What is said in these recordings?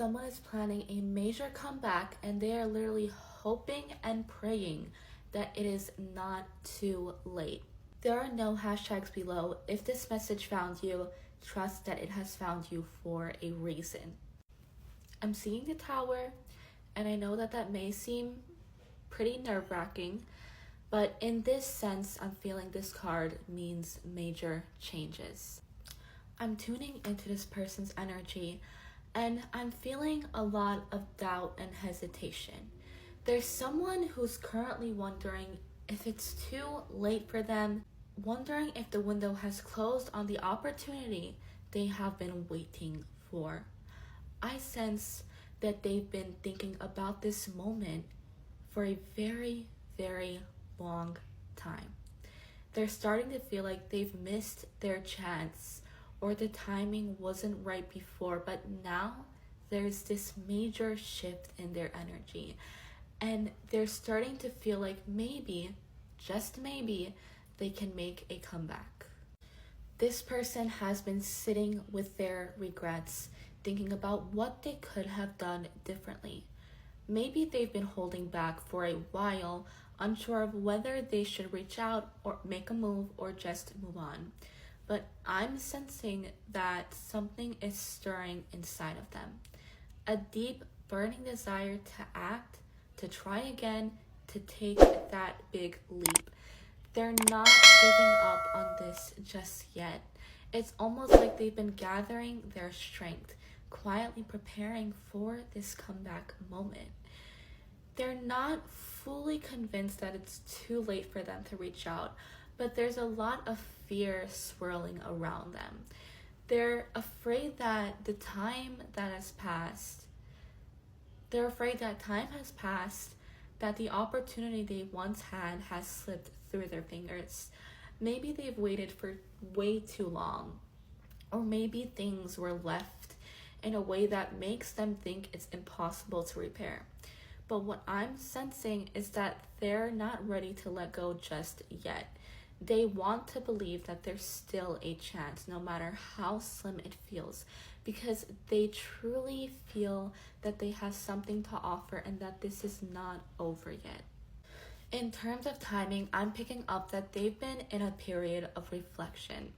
Someone is planning a major comeback and they are literally hoping and praying that it is not too late. There are no hashtags below. If this message found you, trust that it has found you for a reason. I'm seeing the Tower, and I know that may seem pretty nerve-wracking, but in this sense, I'm feeling this card means major changes. I'm tuning into this person's energy, and I'm feeling a lot of doubt and hesitation. There's someone who's currently wondering if it's too late for them, wondering if the window has closed on the opportunity they have been waiting for. I sense that they've been thinking about this moment for a very, very long time. They're starting to feel like they've missed their chance, or the timing wasn't right before, but now there's this major shift in their energy, and they're starting to feel like maybe, just maybe, they can make a comeback. This person has been sitting with their regrets, thinking about what they could have done differently. Maybe they've been holding back for a while, unsure of whether they should reach out or make a move or just move on. But I'm sensing that something is stirring inside of them. A deep, burning desire to act, to try again, to take that big leap. They're not giving up on this just yet. It's almost like they've been gathering their strength, quietly preparing for this comeback moment. They're not fully convinced that it's too late for them to reach out, but there's a lot of fear swirling around them. They're afraid that time has passed, that the opportunity they once had has slipped through their fingers. Maybe they've waited for way too long, or maybe things were left in a way that makes them think it's impossible to repair. But what I'm sensing is that they're not ready to let go just yet. They want to believe that there's still a chance, no matter how slim it feels, because they truly feel that they have something to offer and that this is not over yet. In terms of timing, I'm picking up that they've been in a period of reflection,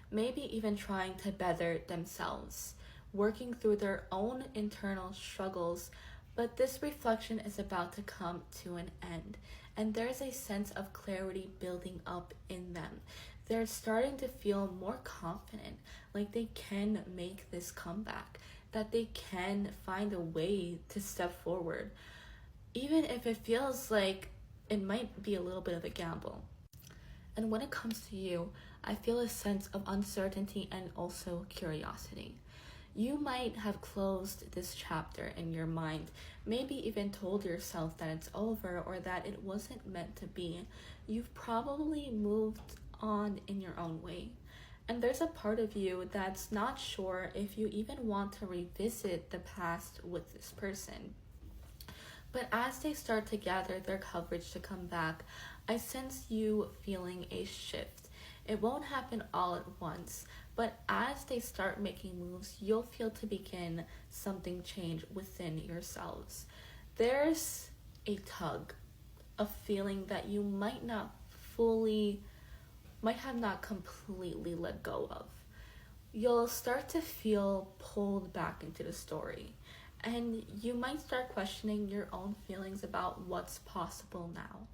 maybe even trying to better themselves, working through their own internal struggles, but this reflection is about to come to an end, and there's a sense of clarity building up in them. They're starting to feel more confident, like they can make this comeback, that they can find a way to step forward, even if it feels like it might be a little bit of a gamble. And when it comes to you, I feel a sense of uncertainty and also curiosity. You might have closed this chapter in your mind, maybe even told yourself that it's over or that it wasn't meant to be. You've probably moved on in your own way. And there's a part of you that's not sure if you even want to revisit the past with this person. But as they start to gather their courage to come back, I sense you feeling a shift. It won't happen all at once, but as they start making moves, you'll feel to begin something change within yourselves. There's a tug, a feeling that you might have not completely let go of. You'll start to feel pulled back into the story, and you might start questioning your own feelings about what's possible now.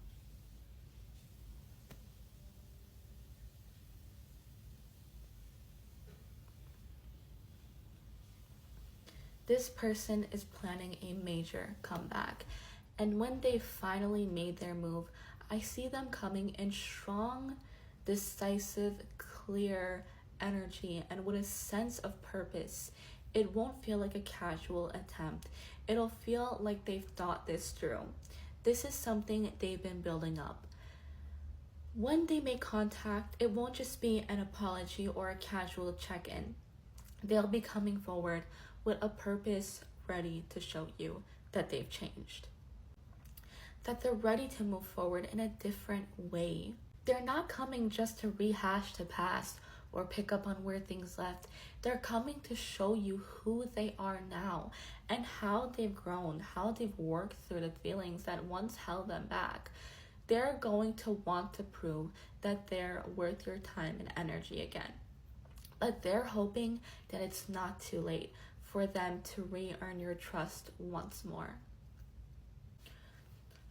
This person is planning a major comeback, and when they finally made their move, I see them coming in strong, decisive, clear energy and with a sense of purpose. It won't feel like a casual attempt. It'll feel like they've thought this through. This is something they've been building up. When they make contact, it won't just be an apology or a casual check-in. They'll be coming forward with a purpose, ready to show you that they've changed, that they're ready to move forward in a different way. They're not coming just to rehash the past or pick up on where things left. They're coming to show you who they are now and how they've grown, how they've worked through the feelings that once held them back. They're going to want to prove that they're worth your time and energy again. But they're hoping that it's not too late for them to re-earn your trust once more.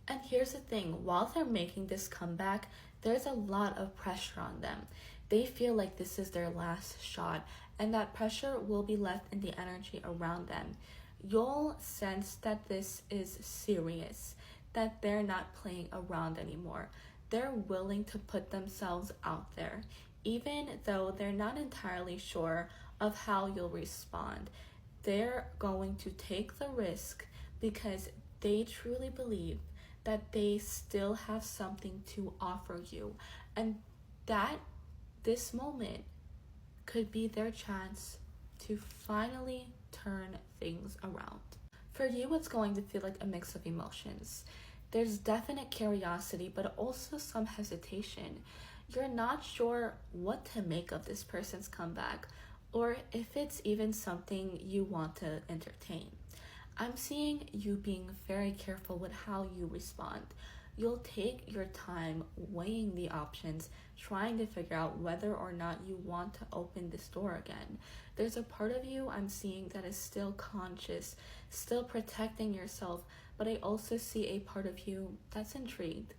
And here's the thing, while they're making this comeback, there's a lot of pressure on them. They feel like this is their last shot, and that pressure will be left in the energy around them. You'll sense that this is serious, that they're not playing around anymore. They're willing to put themselves out there, even though they're not entirely sure of how you'll respond. They're going to take the risk because they truly believe that they still have something to offer you, and that this moment could be their chance to finally turn things around. For you, it's going to feel like a mix of emotions. There's definite curiosity, but also some hesitation. You're not sure what to make of this person's comeback, or if it's even something you want to entertain. I'm seeing you being very careful with how you respond. You'll take your time weighing the options, trying to figure out whether or not you want to open this door again. There's a part of you I'm seeing that is still conscious, still protecting yourself, but I also see a part of you that's intrigued.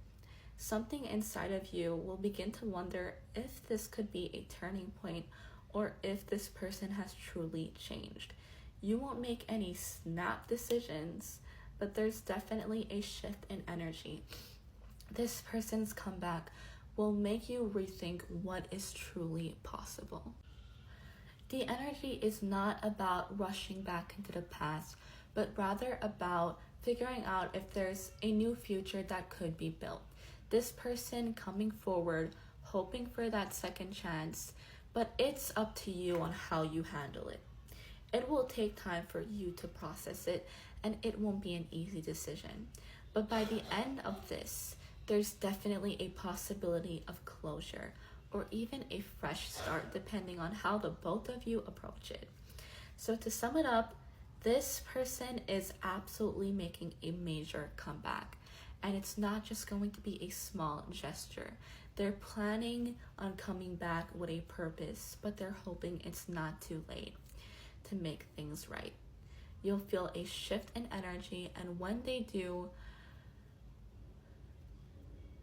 Something inside of you will begin to wonder if this could be a turning point or if this person has truly changed. You won't make any snap decisions, but there's definitely a shift in energy. This person's comeback will make you rethink what is truly possible. The energy is not about rushing back into the past, but rather about figuring out if there's a new future that could be built. This person coming forward, hoping for that second chance, but it's up to you on how you handle it. It will take time for you to process it, and it won't be an easy decision. But by the end of this, there's definitely a possibility of closure, or even a fresh start, depending on how the both of you approach it. So to sum it up, this person is absolutely making a major comeback. And it's not just going to be a small gesture. They're planning on coming back with a purpose, but they're hoping it's not too late to make things right. You'll feel a shift in energy, and when they do,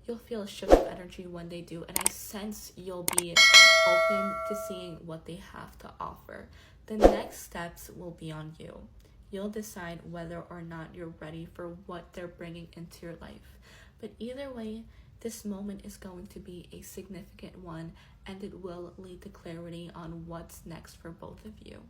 and I sense you'll be open to seeing what they have to offer. The next steps will be on you. You'll decide whether or not you're ready for what they're bringing into your life. But either way, this moment is going to be a significant one, and it will lead to clarity on what's next for both of you.